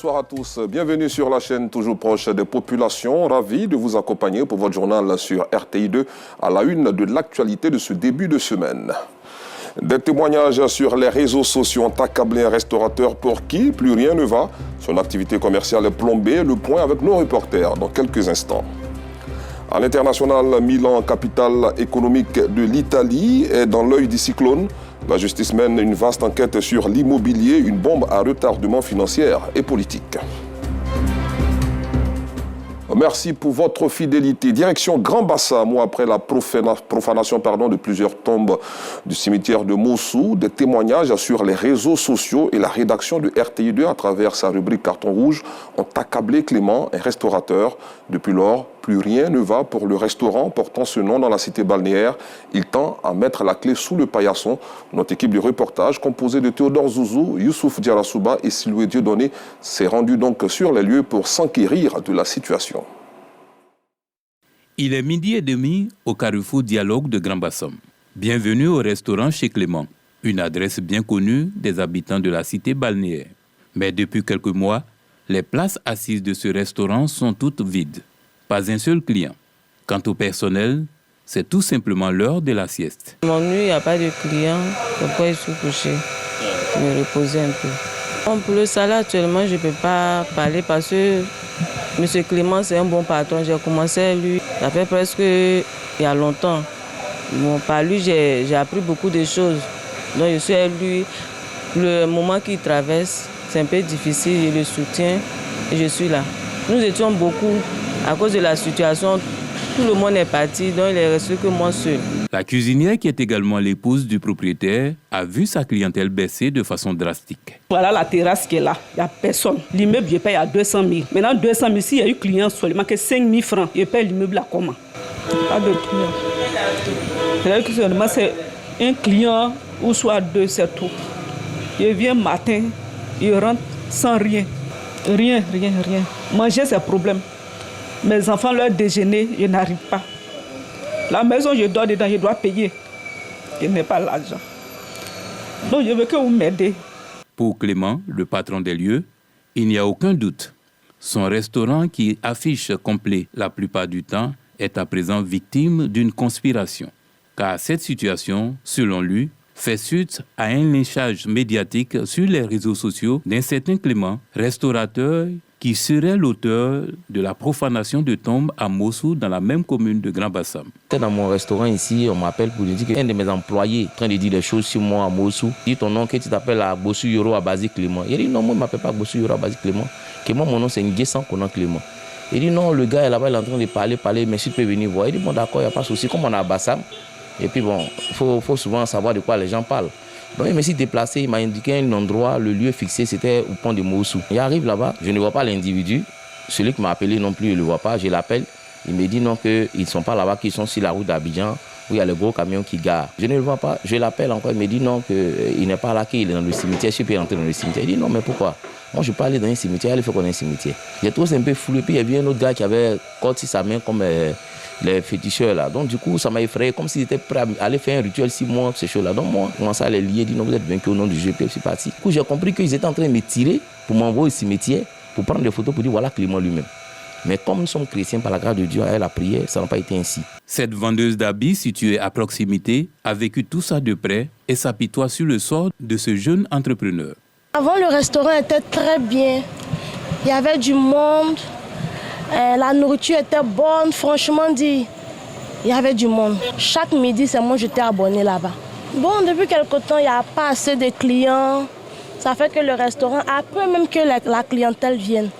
bonsoir à tous. Bienvenue sur la chaîne toujours proche des populations. Ravi de vous accompagner pour votre journal sur RTI2 à la une de l'actualité de ce début de semaine. Des témoignages sur les réseaux sociaux ont accablé un restaurateur pour qui plus rien ne va. Son activité commerciale est plombée. Le point avec nos reporters dans quelques instants. À l'international, Milan, capitale économique de l'Italie, est dans l'œil du cyclone. La justice mène une vaste enquête sur l'immobilier, une bombe à retardement financier et politique. Merci pour votre fidélité. Direction Grand Bassam, mois après la profanation de plusieurs tombes du cimetière de Mossou, des témoignages sur les réseaux sociaux et la rédaction de RTI2 à travers sa rubrique Carton Rouge ont accablé Clément, un restaurateur. Depuis lors, plus rien ne va pour le restaurant portant ce nom dans la cité balnéaire. Il tend à mettre la clé sous le paillasson. Notre équipe de reportage, composée de Théodore Zouzou, Youssouf Diarasouba et Siloué Dieudonné, s'est rendue donc sur les lieux pour s'enquérir de la situation. Il est 12h30 au carrefour Dialogue de Grand Bassam. Bienvenue au restaurant chez Clément, une adresse bien connue des habitants de la cité balnéaire. Mais depuis quelques mois, les places assises de ce restaurant sont toutes vides. Pas un seul client. Quant au personnel, c'est tout simplement l'heure de la sieste. Mon nuit, il n'y a pas de clients, pourquoi je suis couché, me reposer un peu. Bon, pour le salaire, actuellement, je ne peux pas parler parce que M. Clément, c'est un bon patron. J'ai commencé à lui, ça fait presque il y a longtemps. Bon, par lui, j'ai appris beaucoup de choses. Donc, je suis à lui. Le moment qu'il traverse, c'est un peu difficile, je le soutiens et je suis là. Nous étions beaucoup à cause de la situation. Tout le monde est parti, donc il est resté que moi seul. La cuisinière, qui est également l'épouse du propriétaire, a vu sa clientèle baisser de façon drastique. Voilà la terrasse qui est là, il n'y a personne. L'immeuble, je paye à 200 000. Maintenant, 200 000, s'il y a eu client seulement que 5 000 francs, je paye l'immeuble à comment? Pas de client. C'est-à-dire que seulement c'est un client ou soit deux, c'est tout. Il vient matin, il rentre sans rien. Rien. Manger, c'est un problème. Mes enfants, leur déjeuner, je n'arrive pas. La maison, je dors dedans, je dois payer. Je n'ai pas l'argent. Donc, je veux que vous m'aidez. Pour Clément, le patron des lieux, il n'y a aucun doute. Son restaurant, qui affiche complet la plupart du temps, est à présent victime d'une conspiration. Car cette situation, selon lui, fait suite à un lynchage médiatique sur les réseaux sociaux d'un certain Clément, restaurateur qui serait l'auteur de la profanation de tombes à Mossou dans la même commune de Grand Bassam. Dans mon restaurant ici, on m'appelle pour dire qu'un de mes employés est en train de dire des choses sur moi à Mossou. Il dit ton nom, que tu t'appelles à Bossou Yoro à Basi Clément. Il dit non, moi je ne m'appelle pas Bossou Yoro à Basi Clément. Que moi mon nom c'est Nguessan Konan Clément. Il dit non, le gars est là-bas, il est en train de parler, mais si tu peux venir voir. Il dit bon d'accord, il n'y a pas de souci, comme on est à Bassam. Et puis bon, il faut souvent savoir de quoi les gens parlent. Donc il me s'est déplacé, il m'a indiqué un endroit, le lieu fixé, c'était au pont de Mossou. Il arrive là-bas, je ne vois pas l'individu. Celui qui m'a appelé non plus, je ne le vois pas. Je l'appelle, il me dit non, qu'ils ne sont pas là-bas, qu'ils sont sur la route d'Abidjan, où il y a le gros camion qui gare. Je ne le vois pas, je l'appelle encore, il me dit non, qu'il n'est pas là, qu'il est dans le cimetière, je peux rentrer dans le cimetière. Il dit non, mais pourquoi? Moi je peux aller dans un cimetière, il faut qu'on ait un cimetière. J'ai trouvé un peu flou, et puis il y avait un autre gars qui avait sorti sa main comme les féticheurs là. Donc du coup ça m'a effrayé, comme s'ils étaient prêts à aller faire un rituel 6 mois, ces choses là. Donc moi, je commençais à les lier, dit non, vous êtes vaincus au nom du jeu, puis je suis parti. Du coup j'ai compris qu'ils étaient en train de me tirer pour m'envoyer au cimetière, pour prendre des photos, pour dire voilà Clément lui-même. Mais comme nous sommes chrétiens par la grâce de Dieu, avec la prière, ça n'a pas été ainsi. Cette vendeuse d'habits située à proximité a vécu tout ça de près et s'apitoie sur le sort de ce jeune entrepreneur. Avant, le restaurant était très bien. Il y avait du monde. La nourriture était bonne, franchement dit, il y avait du monde. Chaque midi, c'est moi j'étais abonné là-bas. Bon, depuis quelque temps, il n'y a pas assez de clients. Ça fait que le restaurant a peur même que la clientèle vienne.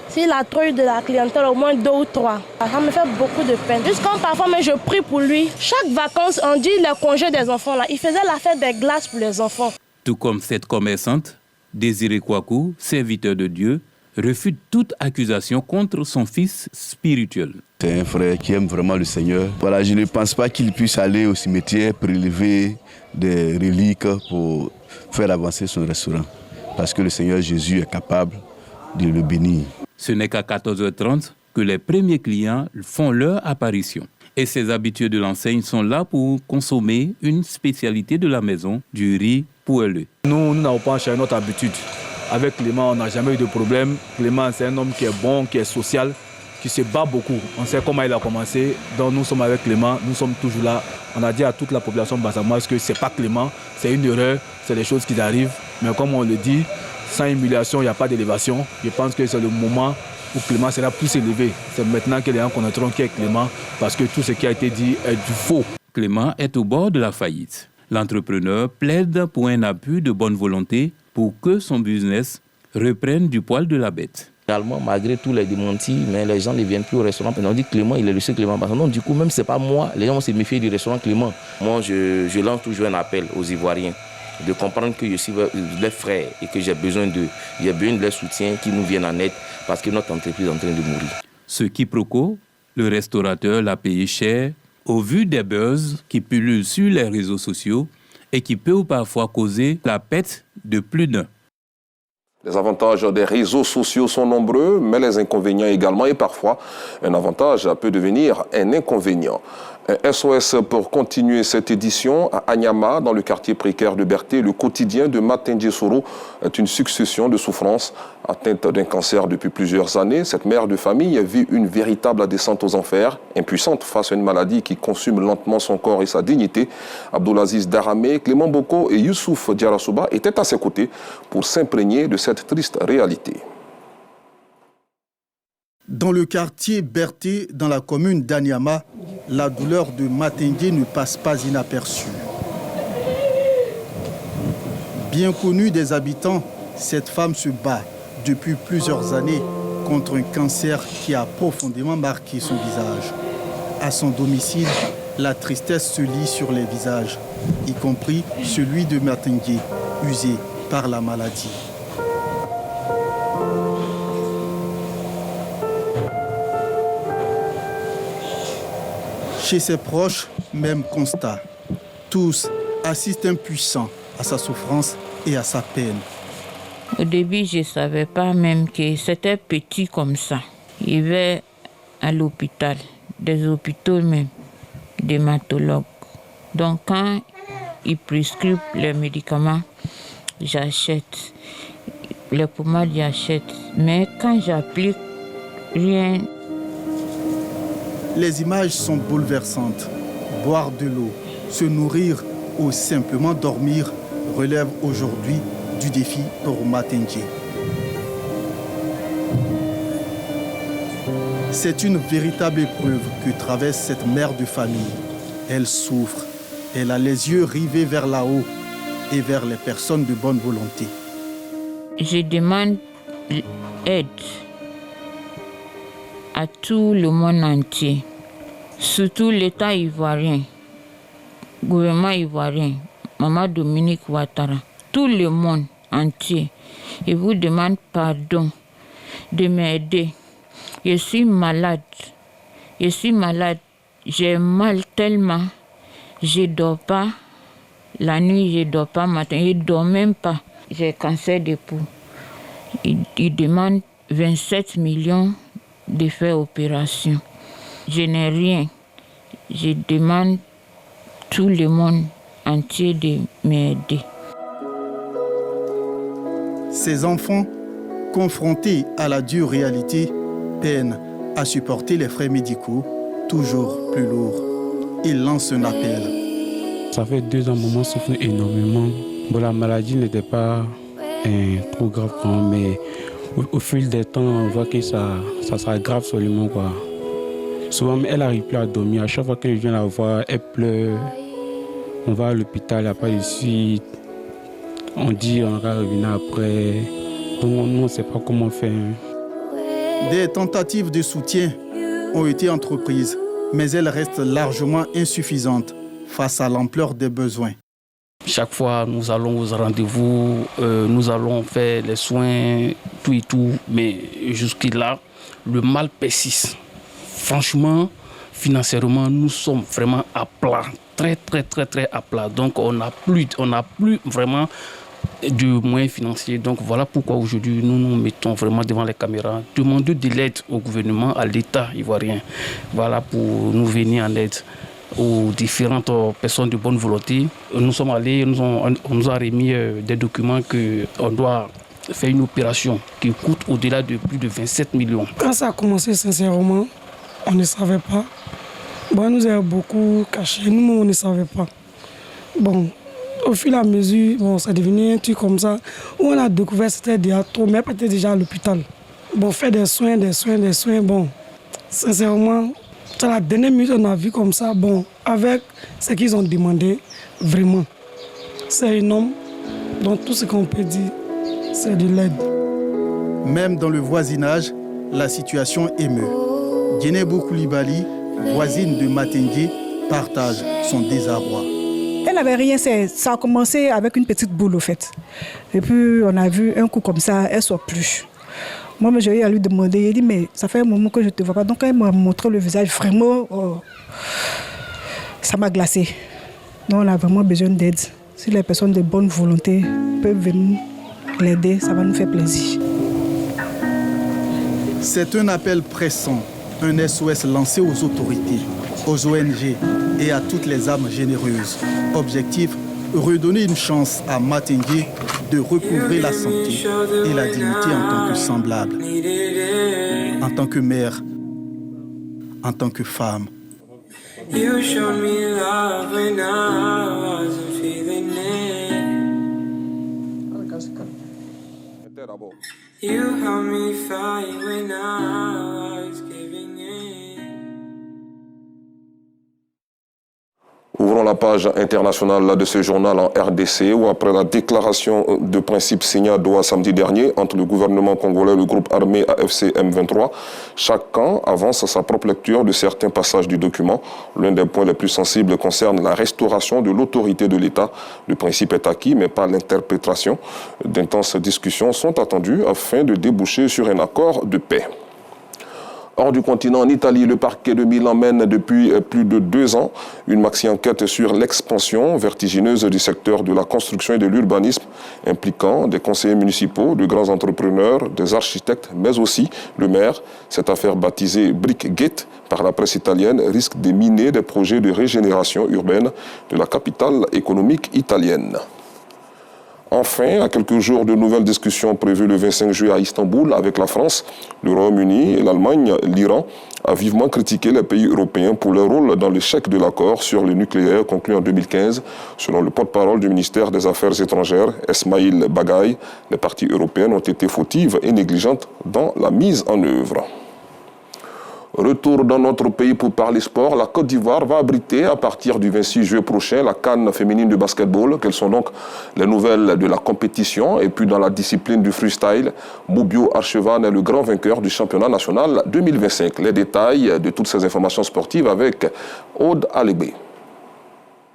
S'il a trop eu de la clientèle, au moins 2 ou 3. Ça me fait beaucoup de peine. Jusqu'à parfois, mais je prie pour lui. Chaque vacances, on dit les congés des enfants, là, il faisait la fête des glaces pour les enfants. Tout comme cette commerçante, Désiré Kouakou, serviteur de Dieu, refute toute accusation contre son fils spirituel. C'est un frère qui aime vraiment le Seigneur. Voilà, je ne pense pas qu'il puisse aller au cimetière prélever des reliques pour faire avancer son restaurant. Parce que le Seigneur Jésus est capable de le bénir. Ce n'est qu'à 14h30 que les premiers clients font leur apparition. Et ces habitués de l'enseigne sont là pour consommer une spécialité de la maison, du riz poêleux. Nous n'avons pas enchaîné notre habitude Avec Clément, on n'a jamais eu de problème. Clément, c'est un homme qui est bon, qui est social, qui se bat beaucoup. On sait comment il a commencé. Donc nous sommes avec Clément, nous sommes toujours là. On a dit à toute la population bassamoise que ce n'est pas Clément, c'est une erreur, c'est des choses qui arrivent. Mais comme on le dit, sans humiliation, il n'y a pas d'élévation. Je pense que c'est le moment où Clément sera plus élevé. C'est maintenant que les gens connaîtront qui est Clément, parce que tout ce qui a été dit est du faux. Clément est au bord de la faillite. L'entrepreneur plaide pour un appui de bonne volonté pour que son business reprenne du poil de la bête. Finalement, malgré tous les démentis, mais les gens ne viennent plus au restaurant. On dit Clément, il est le seul Clément. Donc du coup, même si ce n'est pas moi, les gens vont se méfier du restaurant Clément. Moi, je lance toujours un appel aux Ivoiriens de comprendre que je suis leur frère et que j'ai besoin de leur soutien, qu'ils nous viennent en aide parce que notre entreprise est en train de mourir. Ce quiproquo, le restaurateur l'a payé cher au vu des buzz qui pullulent sur les réseaux sociaux et qui peuvent parfois causer la perte de plus d'un. Les avantages des réseaux sociaux sont nombreux, mais les inconvénients également. Et parfois, un avantage peut devenir un inconvénient. Un SOS pour continuer cette édition à Anyama, dans le quartier précaire de Berthe. Le quotidien de Matindje Soro est une succession de souffrances. Atteinte d'un cancer depuis plusieurs années, cette mère de famille vit une véritable descente aux enfers, impuissante face à une maladie qui consume lentement son corps et sa dignité. Abdulaziz Darame, Clément Boko et Youssouf Diarasouba étaient à ses côtés pour s'imprégner de cette triste réalité. Dans le quartier Berthe, dans la commune d'Anyama, la douleur de Matindje ne passe pas inaperçue. Bien connue des habitants, cette femme se bat depuis plusieurs années contre un cancer qui a profondément marqué son visage. À son domicile, la tristesse se lit sur les visages, y compris celui de Matindje, usé par la maladie. Chez ses proches, même constat. Tous assistent impuissants à sa souffrance et à sa peine. Au début, je ne savais pas même que c'était petit comme ça. Il va à l'hôpital, des hôpitaux même, d'hématologues. Donc quand ils prescrivent les médicaments, j'achète. Les pommades, j'achète. Mais quand j'applique, rien. Les images sont bouleversantes. Boire de l'eau, se nourrir ou simplement dormir relève aujourd'hui du défi pour Matindje. C'est une véritable épreuve que traverse cette mère de famille. Elle souffre. Elle a les yeux rivés vers là-haut et vers les personnes de bonne volonté. Je demande aide à tout le monde entier, surtout l'État ivoirien, gouvernement ivoirien, Maman Dominique Ouattara, tout le monde entier. Je vous demande pardon de m'aider. Je suis malade, j'ai mal tellement, je ne dors pas la nuit, je ne dors pas matin, je ne dors même pas. J'ai cancer de peau. Il demande 27 millions de faire opération. Je n'ai rien. Je demande tout le monde entier de m'aider. Ces enfants, confrontés à la dure réalité, peinent à supporter les frais médicaux toujours plus lourds. Ils lancent un appel. Ça fait 2 ans, maman souffre énormément. Bon, la maladie n'était pas trop grave, mais au fil des temps, on voit que ça s'aggrave seulement, quoi. Souvent, elle n'arrive plus à dormir. À chaque fois que je viens la voir, elle pleure. On va à l'hôpital, il n'y a pas de suite. On dit on va revenir après. Donc, nous, on ne sait pas comment faire. Des tentatives de soutien ont été entreprises, mais elles restent largement insuffisantes face à l'ampleur des besoins. Chaque fois, nous allons aux rendez-vous, nous allons faire les soins, tout et tout. Mais jusque-là, le mal persiste. Franchement, financièrement, nous sommes vraiment à plat. Très à plat. Donc, on n'a plus vraiment de moyens financiers. Donc, voilà pourquoi aujourd'hui, nous nous mettons vraiment devant les caméras. Demander de l'aide au gouvernement, à l'État ivoirien. Voilà, pour nous venir en aide aux différentes personnes de bonne volonté. Nous sommes allés, on nous a remis des documents qu'on doit fait une opération qui coûte au-delà de plus de 27 millions. Quand ça a commencé, sincèrement, on ne savait pas. Bon, on nous a beaucoup caché, nous, on ne savait pas. Bon, au fur et à mesure, bon, ça devenait un truc comme ça, où on a découvert que c'était déjà trop, mais peut-être déjà à l'hôpital. Bon, faire des soins, bon, sincèrement, c'est la dernière minute on a vu comme ça, bon, avec ce qu'ils ont demandé, vraiment, c'est énorme. Donc tout ce qu'on peut dire, c'est de l'aide. Même dans le voisinage, la situation émeut. Djenebo Koulibaly, voisine de Matengue, partage son désarroi. Elle n'avait rien, ça a commencé avec une petite boule au fait. Et puis on a vu un coup comme ça, elle ne sort plus. Moi, j'ai eu à lui demander, il dit, mais ça fait un moment que je ne te vois pas. Donc, quand elle m'a montré le visage, vraiment, ça m'a glacé. Donc, on a vraiment besoin d'aide. Si les personnes de bonne volonté peuvent venir l'aider, ça va nous faire plaisir. C'est un appel pressant, un SOS lancé aux autorités, aux ONG et à toutes les âmes généreuses. Objectif, redonner une chance à Matengue de recouvrer la santé et la dignité en tant que semblable, en tant que mère, en tant que femme. You showed me love when I wasn't feeling it. You helped me fight when I was giving in. Ouvrons la page internationale de ce journal en RDC où après la déclaration de principe signée à Doha samedi dernier entre le gouvernement congolais et le groupe armé AFC M23, chaque camp avance sa propre lecture de certains passages du document. L'un des points les plus sensibles concerne la restauration de l'autorité de l'État. Le principe est acquis mais pas l'interprétation. D'intenses discussions sont attendues afin de déboucher sur un accord de paix. Hors du continent, en Italie, le parquet de Milan mène depuis plus de 2 ans une maxi-enquête sur l'expansion vertigineuse du secteur de la construction et de l'urbanisme, impliquant des conseillers municipaux, de grands entrepreneurs, des architectes, mais aussi le maire. Cette affaire baptisée Brickgate par la presse italienne risque de miner des projets de régénération urbaine de la capitale économique italienne. Enfin, à quelques jours de nouvelles discussions prévues le 25 juillet à Istanbul avec la France, le Royaume-Uni, l'Allemagne, l'Iran a vivement critiqué les pays européens pour leur rôle dans l'échec de l'accord sur le nucléaire conclu en 2015. Selon le porte-parole du ministère des Affaires étrangères, Esmaïl Bagaï, les parties européennes ont été fautives et négligentes dans la mise en œuvre. Retour dans notre pays pour parler sport. La Côte d'Ivoire va abriter à partir du 26 juillet prochain la CAN féminine de basketball. Quelles sont donc les nouvelles de la compétition? Et puis dans la discipline du freestyle, Moubio Archevan est le grand vainqueur du championnat national 2025. Les détails de toutes ces informations sportives avec Aude Alébé.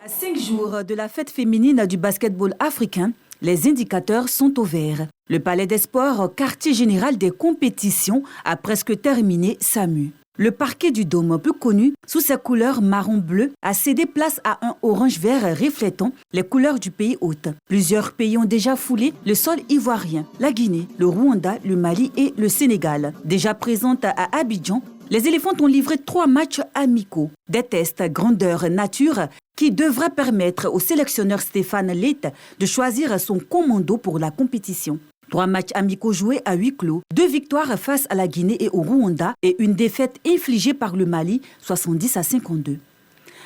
À 5 jours de la fête féminine du basketball africain, les indicateurs sont au vert. Le Palais des Sports, quartier général des compétitions, a presque terminé sa mue. Le parquet du Dôme, peu connu sous ses couleurs marron-bleu, a cédé place à un orange-vert reflétant les couleurs du pays hôte. Plusieurs pays ont déjà foulé le sol ivoirien, la Guinée, le Rwanda, le Mali et le Sénégal. Déjà présentes à Abidjan, les éléphantes ont livré 3 matchs amicaux. Des tests grandeur nature qui devraient permettre au sélectionneur Stéphane Lette de choisir son commando pour la compétition. 3 matchs amicaux joués à huis clos, 2 victoires face à la Guinée et au Rwanda et une défaite infligée par le Mali, 70-52.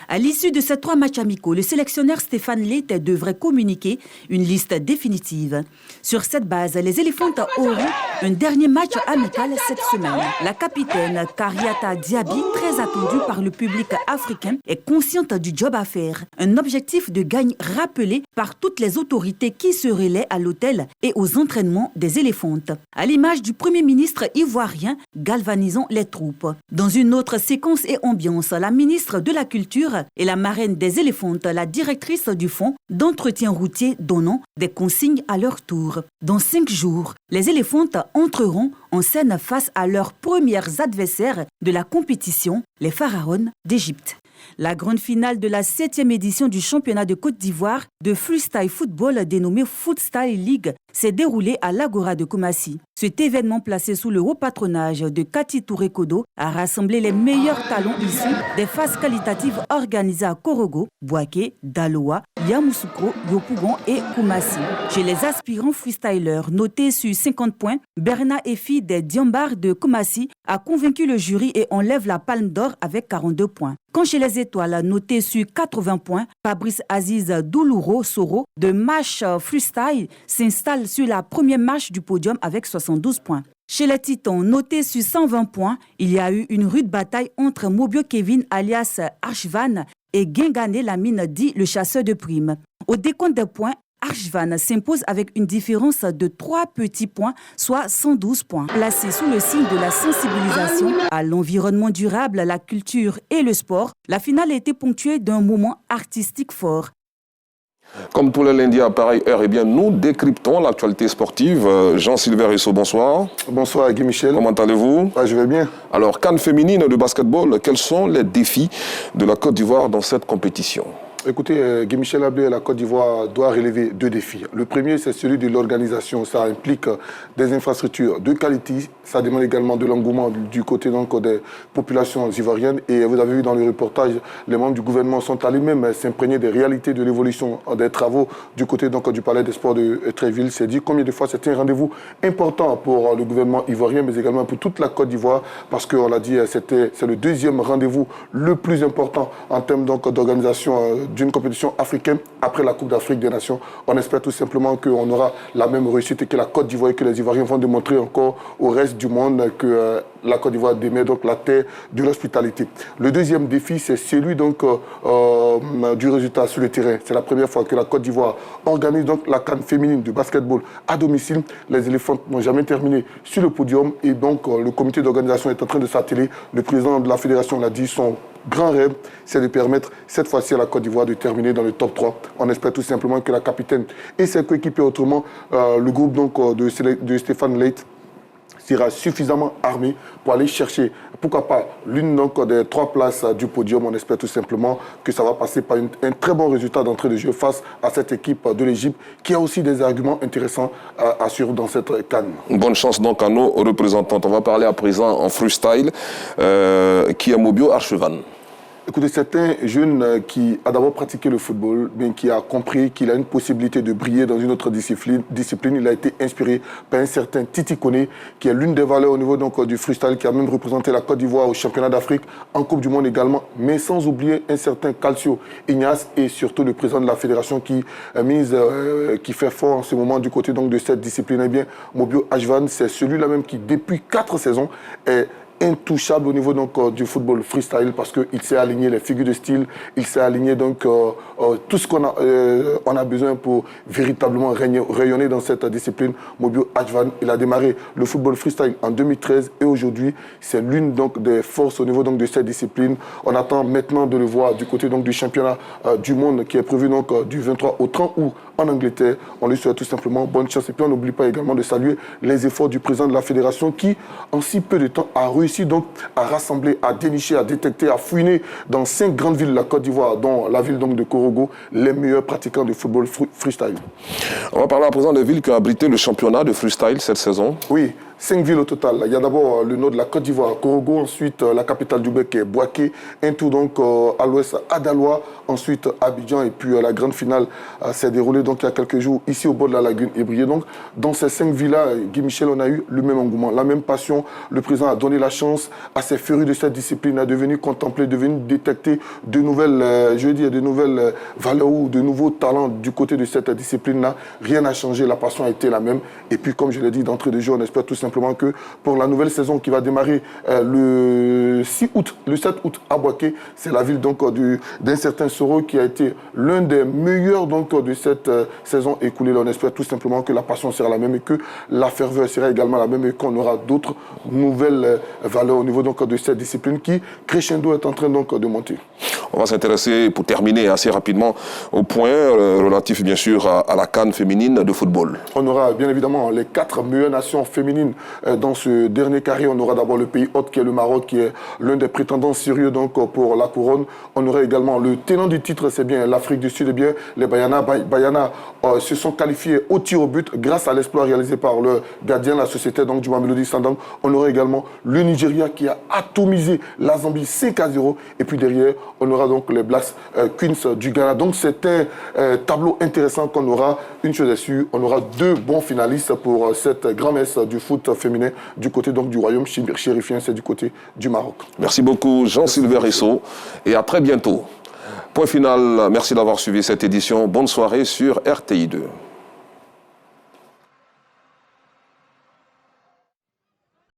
À l'issue de ces 3 matchs amicaux, le sélectionneur Stéphane Lette devrait communiquer une liste définitive. Sur cette base, les éléphantes auront un dernier match amical cette semaine. La capitaine Kariata Diaby, très attendue par le public africain, est consciente du job à faire. Un objectif de gagne rappelé par toutes les autorités qui se relaient à l'hôtel et aux entraînements des éléphantes. À l'image du Premier ministre ivoirien galvanisant les troupes. Dans une autre séquence et ambiance, la ministre de la Culture et la marraine des éléphantes, la directrice du fonds d'entretien routier donnant des consignes à leur tour. Dans 5 jours, les éléphantes entreront en scène face à leurs premiers adversaires de la compétition, les pharaons d'Égypte. La grande finale de la 7e édition du championnat de Côte d'Ivoire de freestyle football dénommé Footstyle League s'est déroulé à l'Agora de Koumassi. Cet événement placé sous le haut patronage de Kati Touré Kodo a rassemblé les meilleurs talents issus des phases qualitatives organisées à Korogo, Bouaké, Daloa, Yamoussoukro, Yopougon et Koumassi. Chez les aspirants freestylers notés sur 50 points, Berna Efi des Diambars de Koumassi a convaincu le jury et enlève la palme d'or avec 42 points. Quand chez les étoiles notés sur 80 points, Fabrice Aziz Doulouro Soro de Mash Freestyle s'installe sur la première marche du podium avec 72 points. Chez les Titans, notés sur 120 points, il y a eu une rude bataille entre Mobio Kevin alias Archvan et Gengane Lamine dit le chasseur de primes. Au décompte des points, Archvan s'impose avec une différence de 3 petits points, soit 112 points. Placé sous le signe de la sensibilisation à l'environnement durable, la culture et le sport, la finale a été ponctuée d'un moment artistique fort. Comme tous les lundis à pareille heure, eh bien, nous décryptons l'actualité sportive. Jean-Sylvain Rissot, bonsoir. Bonsoir Guy Michel. Comment allez-vous? Je vais bien. Alors, CAN féminine de basketball, quels sont les défis de la Côte d'Ivoire dans cette compétition? Écoutez, Guy Michel Ablé, la Côte d'Ivoire doit relever 2 défis. Le premier, c'est celui de l'organisation. Ça implique des infrastructures de qualité. Ça demande également de l'engouement du côté donc, des populations ivoiriennes. Et vous avez vu dans le reportage, les membres du gouvernement sont allés même s'imprégner des réalités de l'évolution des travaux du côté donc, du Palais des Sports de Tréville. C'est dit combien de fois c'était un rendez-vous important pour le gouvernement ivoirien, mais également pour toute la Côte d'Ivoire, parce qu'on l'a dit, c'est le 2e rendez-vous le plus important en termes d'organisation d'une compétition africaine après la Coupe d'Afrique des Nations. On espère tout simplement qu'on aura la même réussite et que la Côte d'Ivoire et que les Ivoiriens vont démontrer encore au reste du monde que la Côte d'Ivoire démet donc la terre de l'hospitalité. Le deuxième défi, c'est celui donc du résultat sur le terrain. C'est la première fois que la Côte d'Ivoire organise donc la CAN féminine de basketball à domicile. Les éléphants n'ont jamais terminé sur le podium et donc le comité d'organisation est en train de s'atteler. Le président de la fédération l'a dit, son grand rêve, c'est de permettre cette fois-ci à la Côte d'Ivoire de terminer dans le top 3. On espère tout simplement que la capitaine et ses coéquipiers, autrement le groupe donc, de Stéphane Leit, sera suffisamment armé pour aller chercher, pourquoi pas, l'une des 3 places du podium. On espère tout simplement que ça va passer par un très bon résultat d'entrée de jeu face à cette équipe de l'Égypte qui a aussi des arguments intéressants à suivre dans cette CAN. Bonne chance donc à nos représentants. On va parler à présent en freestyle, qui est Mobio Archvan. Écoutez, c'est un jeune qui a d'abord pratiqué le football, mais qui a compris qu'il a une possibilité de briller dans une autre discipline. Il a été inspiré par un certain Titi Koné, qui est l'une des valeurs au niveau donc, du freestyle, qui a même représenté la Côte d'Ivoire au championnat d'Afrique, en Coupe du Monde également, mais sans oublier un certain Calcio Ignace et surtout le président de la fédération qui fait fort en ce moment du côté donc, de cette discipline. Eh bien, Mobio Archvan, c'est celui-là même qui, depuis 4 saisons, est intouchable au niveau donc, du football freestyle parce qu'il s'est aligné les figures de style, il s'est aligné donc tout ce qu'on a, on a besoin pour véritablement rayonner dans cette discipline. Mobio Archvan, il a démarré le football freestyle en 2013 et aujourd'hui c'est l'une donc des forces au niveau donc de cette discipline. On attend maintenant de le voir du côté donc du championnat du monde qui est prévu donc du 23 au 30 août en Angleterre. On lui souhaite tout simplement bonne chance et puis on n'oublie pas également de saluer les efforts du président de la fédération qui en si peu de temps a réussi donc à rassembler, à dénicher, à détecter, à fouiner dans 5 grandes villes de la Côte d'Ivoire, dont la ville donc de Korogo, les meilleurs pratiquants de football freestyle. On va parler à présent des villes qui ont abrité le championnat de freestyle cette saison. Oui. 5 villes au total. Il y a d'abord le nord de la Côte d'Ivoire, Korogo, ensuite la capitale du Bec, Bouaké, un tour donc à l'ouest, à Daloa, ensuite Abidjan et puis la grande finale s'est déroulée donc il y a quelques jours ici au bord de la lagune Ébrié. Donc dans ces 5 villes-là, Guy Michel, on a eu le même engouement, la même passion. Le président a donné la chance à ces férus de cette discipline, à devenir contempler, devenir détecter de nouvelles, de nouvelles valeurs ou de nouveaux talents du côté de cette discipline-là. Rien n'a changé, la passion a été la même. Et puis comme je l'ai dit d'entrée de jeu, on espère tout simplement que pour la nouvelle saison qui va démarrer le 7 août à Bouaké, c'est la ville donc d'un certain Soro qui a été l'un des meilleurs donc de cette saison écoulée. Là, on espère tout simplement que la passion sera la même et que la ferveur sera également la même et qu'on aura d'autres nouvelles valeurs au niveau donc de cette discipline qui crescendo est en train donc de monter. On va s'intéresser, pour terminer assez rapidement, au point relatif bien sûr à la CAN féminine de football. On aura bien évidemment les 4 meilleures nations féminines dans ce dernier carré. On aura d'abord le pays hôte qui est le Maroc, qui est l'un des prétendants sérieux donc pour la couronne. On aura également le tenant du titre, c'est bien l'Afrique du Sud, et bien les Bayana se sont qualifiés au tir au but grâce à l'exploit réalisé par le gardien, la société donc du Mamelodi Sundowns. On aura également le Nigeria qui a atomisé la Zambie 5-0, et puis derrière on aura donc les Black Queens du Ghana. Donc c'est un tableau intéressant qu'on aura. Une chose est sûre, on aura 2 bons finalistes pour cette grand-messe du foot féminin du côté donc du royaume chérifien, c'est du côté du Maroc. Merci beaucoup Jean-Sylvain Risso et à très bientôt. Point final, merci d'avoir suivi cette édition. Bonne soirée sur RTI2.